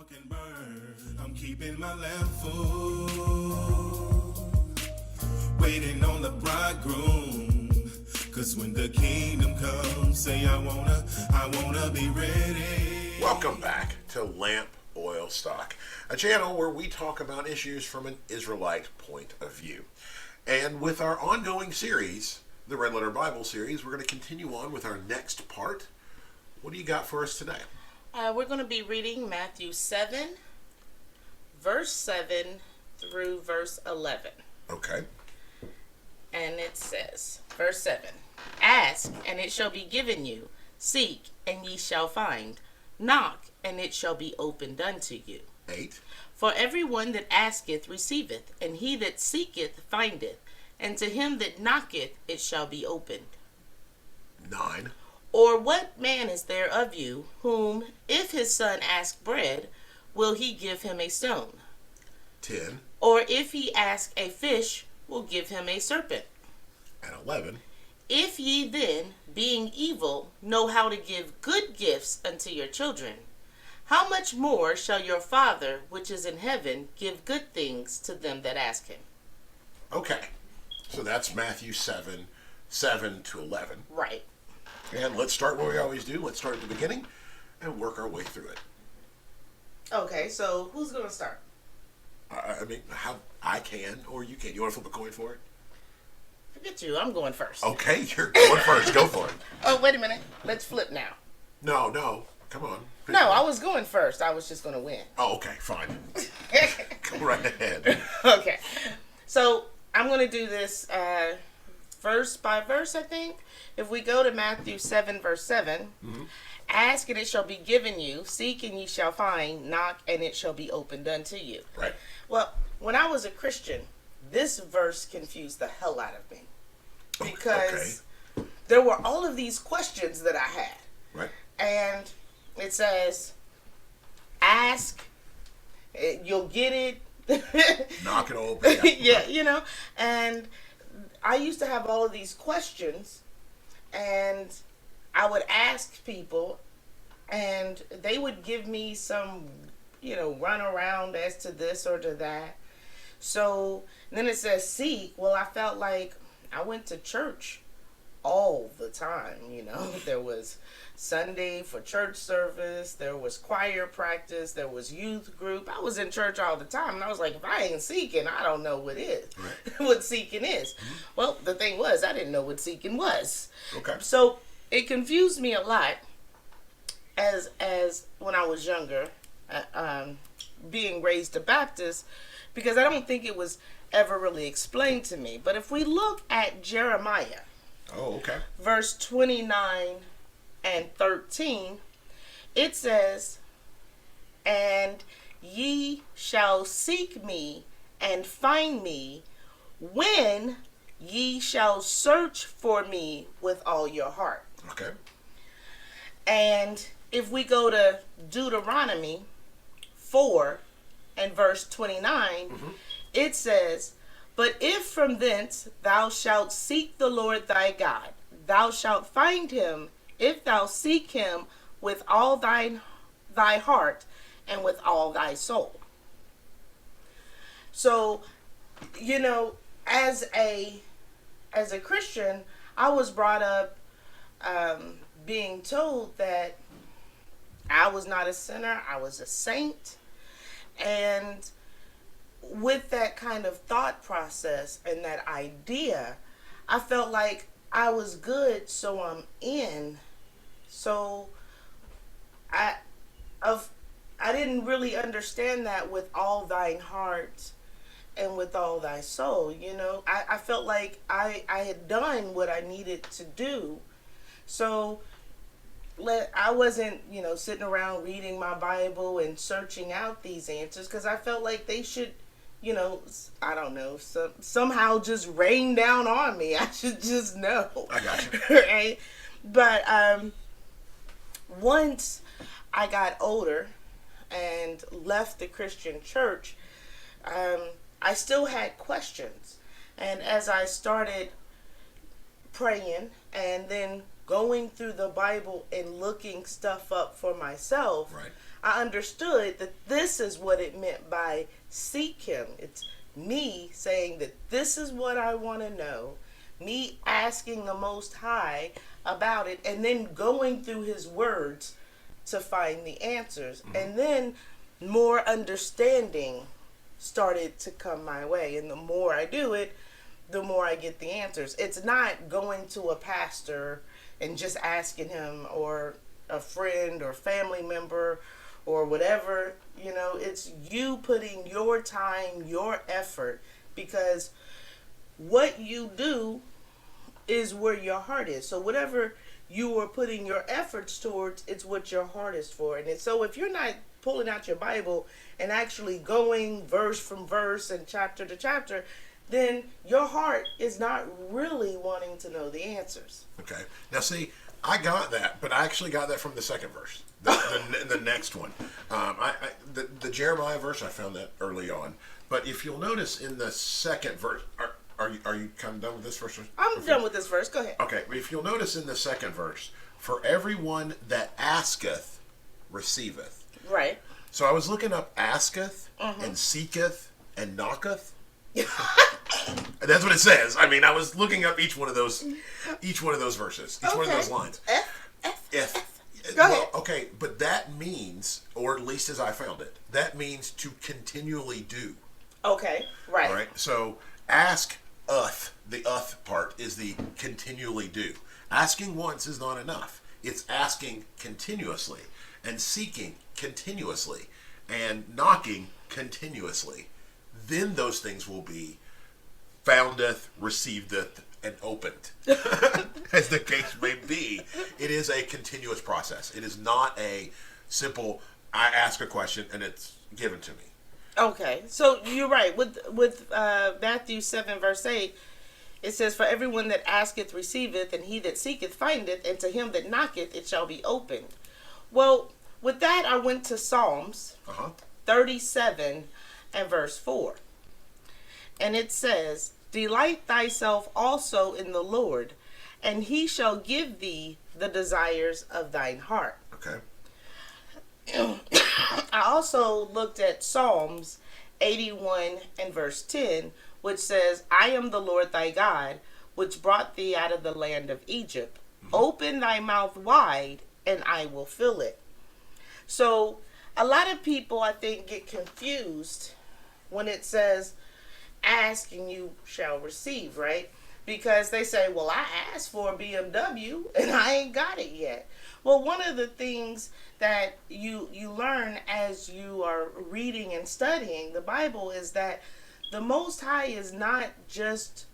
can burn. I'm keeping my lamp full, waiting on the bridegroom. Cause when the kingdom comes, say I wanna be ready. Welcome back to Lamp Oil Stock, a channel where we talk about issues from an Israelite point of view. And with our ongoing series, the Red Letter Bible series, we're going to continue on with our next part. What do you got for us today? We're going to be reading Matthew 7, verse 7 through verse 11. Okay. And it says, verse 7, Ask, and it shall be given you. Seek, and ye shall find. Knock, and it shall be opened unto you. 8. For everyone that asketh receiveth, and he that seeketh findeth, and to him that knocketh it shall be opened. 9. Or what man is there of you, whom, if his son ask bread, will he give him a stone? 10. Or if he ask a fish, will give him a serpent? And 11. If ye then, being evil, know how to give good gifts unto your children, how much more shall your Father, which is in heaven, give good things to them that ask him? Okay. So that's Matthew 7, 7 to 11. Right. And let's start where we always do. Let's start at the beginning and work our way through it. Okay, so who's going to start? I mean, how I can or you can. You want to flip a coin for it? Forget you, I'm going first. Okay, you're going first. Go for it. Oh, wait a minute. Let's flip now. No. Come on. No, I was going first. I was just going to win. Oh, okay. Fine. Go right ahead. Okay. So I'm going to do this verse by verse, I think. If we go to Matthew 7, verse 7, Ask, and it shall be given you. Seek, and ye shall find. Knock, and it shall be opened unto you. Right. Well, when I was a Christian, this verse confused the hell out of me. Because there were all of these questions that I had. Right. And it says, ask, you'll get it. Knock it open. Yeah, and I used to have all of these questions, and I would ask people, and they would give me some, run around as to this or to that. So then it says seek. Well, I felt like I went to church all the time, There was Sunday for church service, there was choir practice, there was youth group. I was in church all the time, and I was like, if I ain't seeking, I don't know what is. Right. What seeking is. Well, the thing was, I didn't know what seeking was. Okay. So it confused me a lot as when I was younger, being raised a Baptist, because I don't think it was ever really explained to me. But if we look at Jeremiah, verse 29 and 13, it says, And ye shall seek me and find me when ye shall search for me with all your heart. Okay. And if we go to Deuteronomy 4 and verse 29, it says, But if from thence thou shalt seek the Lord thy God, thou shalt find him, if thou seek him with all thy heart and with all thy soul. So, as a Christian, I was brought up being told that I was not a sinner, I was a saint. And with that kind of thought process and that idea, I felt like I was good, so I'm in. So I didn't really understand that with all thine heart and with all thy soul. I felt like I had done what I needed to do. So I wasn't, sitting around reading my Bible and searching out these answers, because I felt like they should, I don't know, somehow just rain down on me. I should just know. I got you. Right? But once I got older and left the Christian church, I still had questions. And as I started praying and then going through the Bible and looking stuff up for myself, right, I understood that this is what it meant by seek him. It's me saying that this is what I want to know, me asking the Most High about it, and then going through his words to find the answers. And then more understanding started to come my way. And the more I do it, the more I get the answers. It's not going to a pastor and just asking him, or a friend or family member or whatever. You know, it's you putting your time, your effort, because what you do is where your heart is. So whatever you are putting your efforts towards, it's what your heart is for. And so if you're not pulling out your Bible and actually going verse from verse and chapter to chapter, then your heart is not really wanting to know the answers. Okay. Now, see, I got that, but I actually got that from the second verse, the next one. The Jeremiah verse, I found that early on. But if you'll notice in the second verse, are you kind of done with this verse? I'm done with this verse. Go ahead. Okay. But if you'll notice in the second verse, for everyone that asketh, receiveth. Right. So I was looking up Asketh and Seeketh and Knocketh. That's what it says. I mean, I was looking up each one of those verses, each one of those lines. If. Go ahead. Okay, but that means, or at least as I found it, that means to continually do. Okay, right. All right. So ask the part is the continually do. Asking once is not enough. It's asking continuously and seeking continuously and knocking continuously. Then those things will be foundeth, receiveth, and opened, as the case may be. It is a continuous process. It is not a simple, I ask a question and it's given to me. Okay, so you're right. With Matthew 7 verse 8, it says, for everyone that asketh receiveth, and he that seeketh findeth, and to him that knocketh it shall be opened. Well, with that I went to Psalms 37 and verse 4. And it says, delight thyself also in the Lord, and he shall give thee the desires of thine heart. Okay. I also looked at Psalms 81 and verse 10, which says, I am the Lord thy God, which brought thee out of the land of Egypt. Open thy mouth wide, and I will fill it. So a lot of people, I think, get confused when it says, ask and you shall receive, right? Because they say, well, I asked for a BMW and I ain't got it yet. Well, one of the things that you learn as you are reading and studying the Bible is that the Most High is not just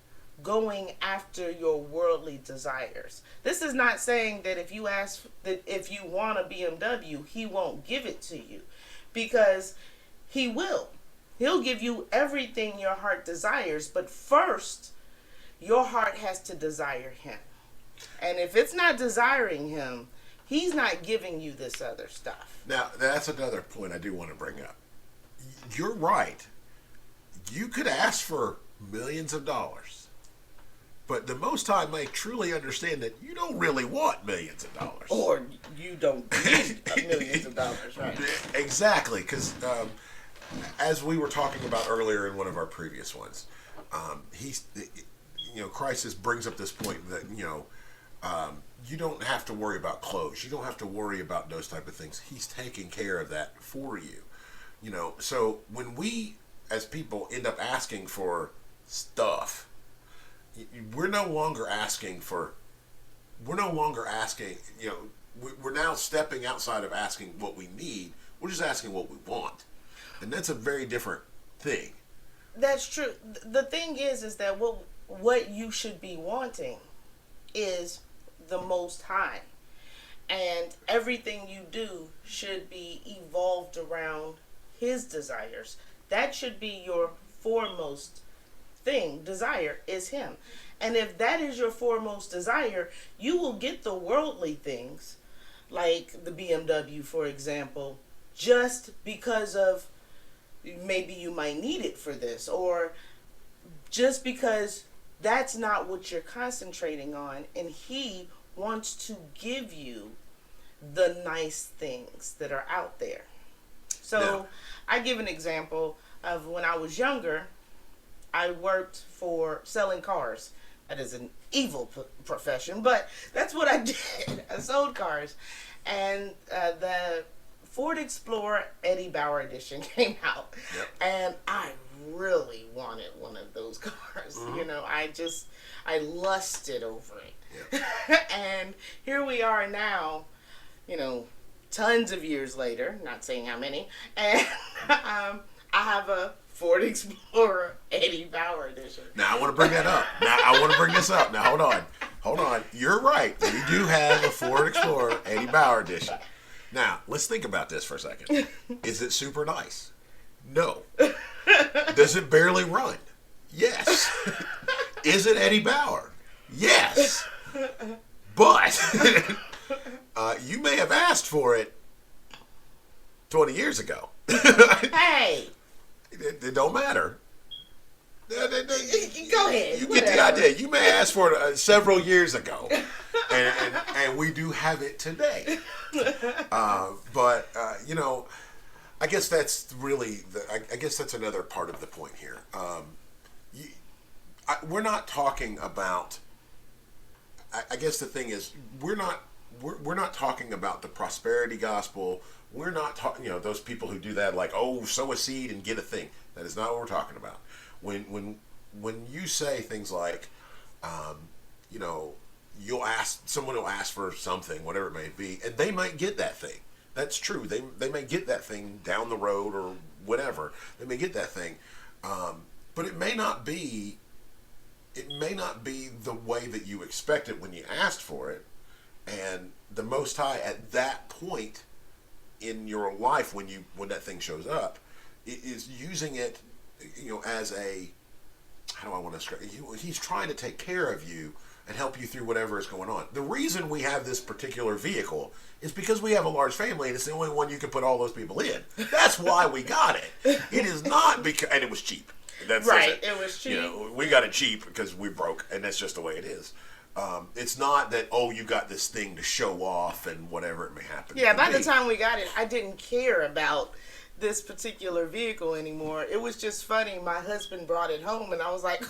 going after your worldly desires. This is not saying that if you ask that if you want a BMW, he won't give it to you, because he will. He'll give you everything your heart desires, but first, your heart has to desire him. And if it's not desiring him, he's not giving you this other stuff. Now, that's another point I do want to bring up. You're right. You could ask for millions of dollars, but the Most High may truly understand that you don't really want millions of dollars. Or you don't need millions of dollars, right? Exactly, because as we were talking about earlier in one of our previous ones, Christ brings up this point that, you don't have to worry about clothes. You don't have to worry about those type of things. He's taking care of that for you. So when we, as people, end up asking for stuff, we're no longer asking, we're now stepping outside of asking what we need. We're just asking what we want. And that's a very different thing. That's true. The thing is that what you should be wanting is the Most High. And everything you do should be evolved around his desires. That should be your foremost desire is him. And if that is your foremost desire, you will get the worldly things, like the BMW, for example, just because of maybe you might need it for this, or just because that's not what you're concentrating on, and he wants to give you the nice things that are out there. So Yeah. I give an example of when I was younger, I worked for selling cars. That is an evil profession, but that's what I did. I sold cars. And the Ford Explorer Eddie Bauer edition came out. Yep. And I really wanted one of those cars. You know, I lusted over it. Yep. And here we are now, you know, tons of years later, not saying how many, and I have a Ford Explorer Eddie Bauer edition. Now I want to bring that up. Now I want to bring this up. Now hold on. You're right. We do have a Ford Explorer Eddie Bauer edition. Now let's think about this for a second. Is it super nice? No. Does it barely run? Yes. Is it Eddie Bauer? Yes. But you may have asked for it 20 years ago. Hey. It don't matter. Go ahead. You get the idea. You may ask for it several years ago, and we do have it today. But you know, I guess that's really I guess that's another part of the point here. We're not talking about. I guess the thing is we're not talking about the prosperity gospel. We're not talking, you know, those people who do that like, oh, sow a seed and get a thing. That is not what we're talking about. When you say things like, you know, someone will ask for something, whatever it may be, and they might get that thing. That's true. They may get that thing down the road or whatever. They may get that thing, but it may not be. It may not be the way that you expect it when you asked for it, and the Most High at that point in your life when that thing shows up is using it, you know, as a, how do I want to describe it? He's trying to take care of you and help you through whatever is going on. The reason we have this particular vehicle is because we have a large family and it's the only one you can put all those people in. That's why we got it. It is not because, and it was cheap. That's right, it was cheap. You know, we got it cheap because we broke, and that's just the way it is. It's not that, oh, you got this thing to show off and whatever it may happen. Yeah, by the time we got it, I didn't care about this particular vehicle anymore. It was just funny. My husband brought it home, and I was like,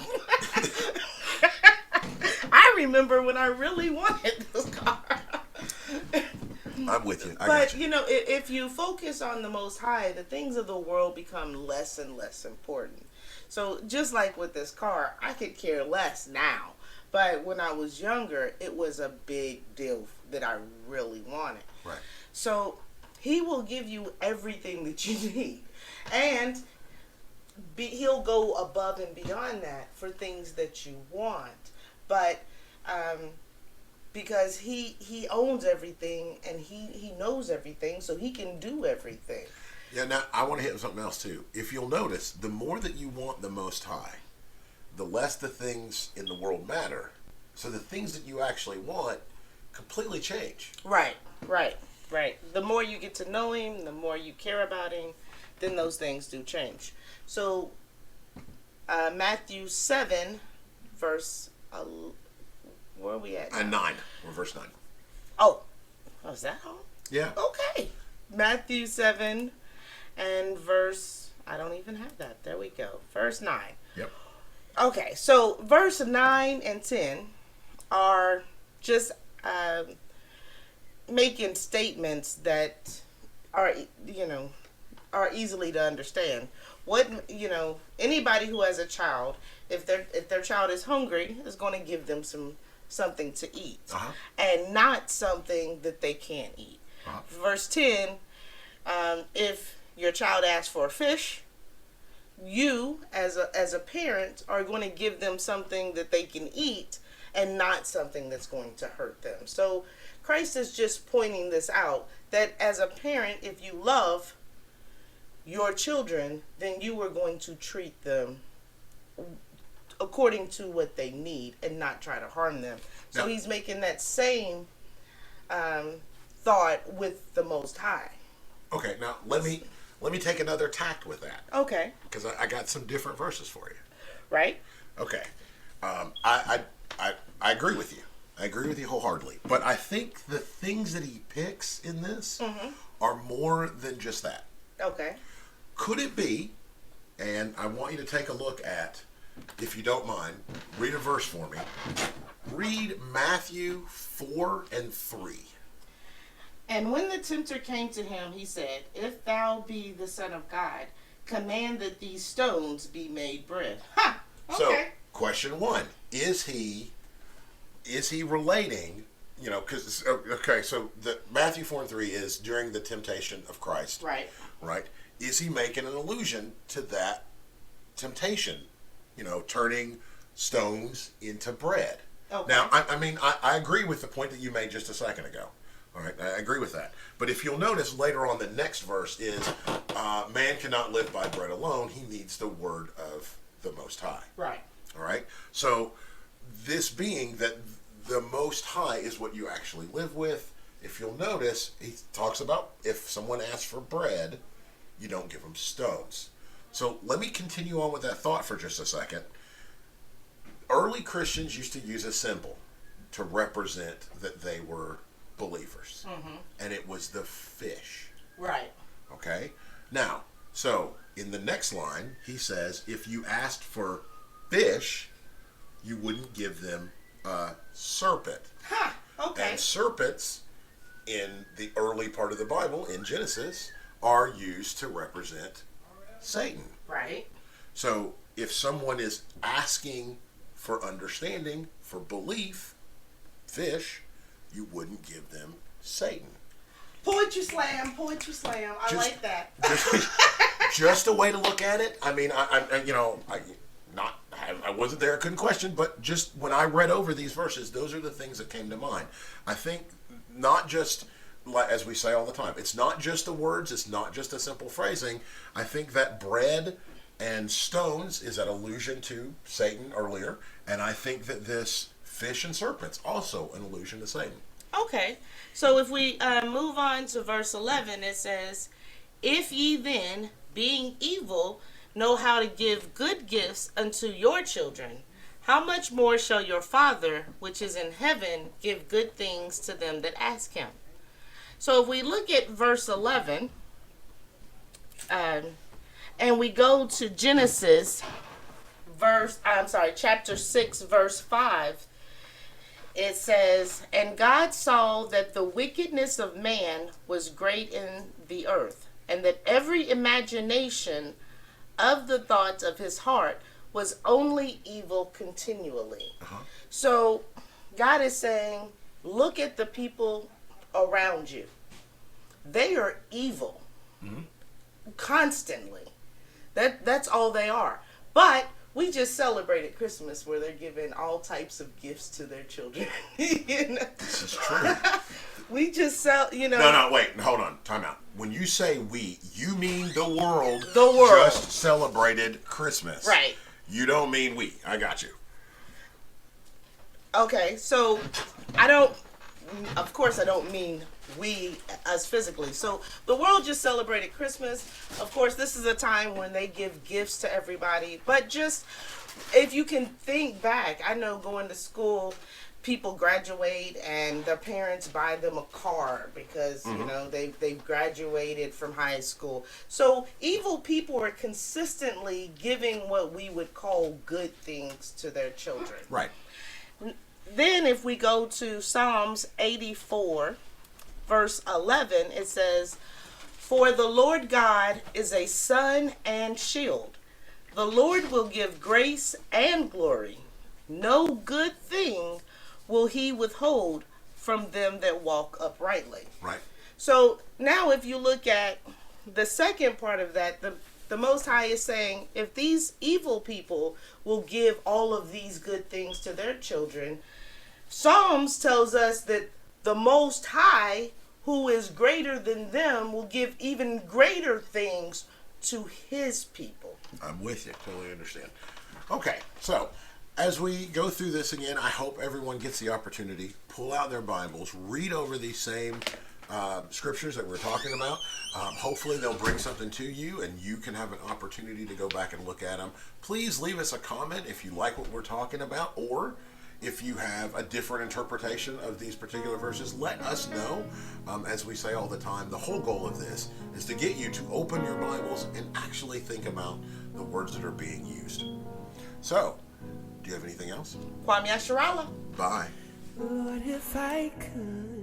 I remember when I really wanted this car. I'm with you. I got But, you. you know, if you focus on the Most High, the things of the world become less and less important. So just like with this car, I could care less now. But when I was younger, it was a big deal that I really wanted. Right. So he will give you everything that you need. And he'll go above and beyond that for things that you want. But because he owns everything and he knows everything, so he can do everything. Yeah, now I want to hit something else too. If you'll notice, the more that you want the Most High, the less the things in the world matter. So the things that you actually want completely change. Right. The more you get to know him, the more you care about him, then those things do change. So Matthew 7, verse, where are we at now? 9. We're verse 9. Oh, is that all? Yeah. Okay. Matthew 7 and verse, I don't even have that. There we go. Verse 9. Yep. Okay, so verse 9 and 10 are just making statements that are, you know, are easily to understand. What, you know, anybody who has a child, if their child is hungry, is going to give them something to eat, and not something that they can't eat. Verse 10, if your child asks for a fish, you as a parent are going to give them something that they can eat and not something that's going to hurt them. So Christ is just pointing this out, that as a parent, if you love your children, then you are going to treat them according to what they need and not try to harm them. So he's making that same thought with the Most High. Okay, now let me take another tact with that. Okay. Because I got some different verses for you. Right. Okay. I agree with you. I agree with you wholeheartedly. But I think the things that he picks in this are more than just that. Okay. Could it be, and I want you to take a look at, if you don't mind, read a verse for me. Read Matthew 4 and 3. And when the tempter came to him, he said, If thou be the Son of God, command that these stones be made bread. Ha! Okay. So, question 1, is he relating, because, okay, so the Matthew 4 and 3 is during the temptation of Christ. Right. Right? Is he making an allusion to that temptation? Turning stones into bread. Okay. Now, I agree with the point that you made just a second ago. All right, I agree with that. But if you'll notice later on, the next verse is, man cannot live by bread alone. He needs the word of the Most High. Right. All right? So this being that the Most High is what you actually live with, if you'll notice, he talks about if someone asks for bread, you don't give them stones. So let me continue on with that thought for just a second. Early Christians used to use a symbol to represent that they were believers. Mm-hmm. And it was the fish. Right. Okay? Now, so in the next line, he says, if you asked for fish, you wouldn't give them a serpent. Ha! Okay. And serpents, in the early part of the Bible, in Genesis, are used to represent Satan. Right. So if someone is asking for understanding, for belief, fish, you wouldn't give them Satan. Poetry slam. I like that. Just a way to look at it. I mean, I wasn't there, I couldn't question, but just when I read over these verses, those are the things that came to mind. I think not just, as we say all the time, it's not just the words, it's not just a simple phrasing. I think that bread and stones is an allusion to Satan earlier, and I think that this fish and serpents also an allusion to Satan. Okay, so if we move on to verse 11, it says, If ye then, being evil, know how to give good gifts unto your children, how much more shall your Father, which is in heaven, give good things to them that ask him? So if we look at verse 11, and we go to Genesis, chapter 6, verse 5, it says, And God saw that the wickedness of man was great in the earth, and that every imagination of the thoughts of his heart was only evil continually. Uh-huh. So God is saying, look at the people around you. They are evil. Mm-hmm. Constantly. That's all they are. But we just celebrated Christmas where they're giving all types of gifts to their children. This is true. We just No, wait, hold on, time out. When you say we, you mean the world. The world just celebrated Christmas. Right. You don't mean we. I got you. Okay, so of course I don't mean we us physically. So the world just celebrated Christmas. Of course, this is a time when they give gifts to everybody. But just, if you can think back, I know going to school, people graduate and their parents buy them a car because, mm-hmm. They've graduated from high school. So evil people are consistently giving what we would call good things to their children. Right. Then if we go to Psalms 84, verse 11, it says, For the Lord God is a sun and shield. The Lord will give grace and glory. No good thing will he withhold from them that walk uprightly. Right. So now if you look at the second part of that, the Most High is saying, if these evil people will give all of these good things to their children, Psalms tells us that the Most High, who is greater than them, will give even greater things to his people. I'm with you. Totally understand. Okay, so as we go through this again, I hope everyone gets the opportunity, pull out their Bibles, read over these same scriptures that we're talking about. Hopefully they'll bring something to you and you can have an opportunity to go back and look at them. Please leave us a comment if you like what we're talking about, or If you have a different interpretation of these particular verses, let us know. As we say all the time, the whole goal of this is to get you to open your Bibles and actually think about the words that are being used. So, do you have anything else? Kwame Asharala. Bye. Lord, if I could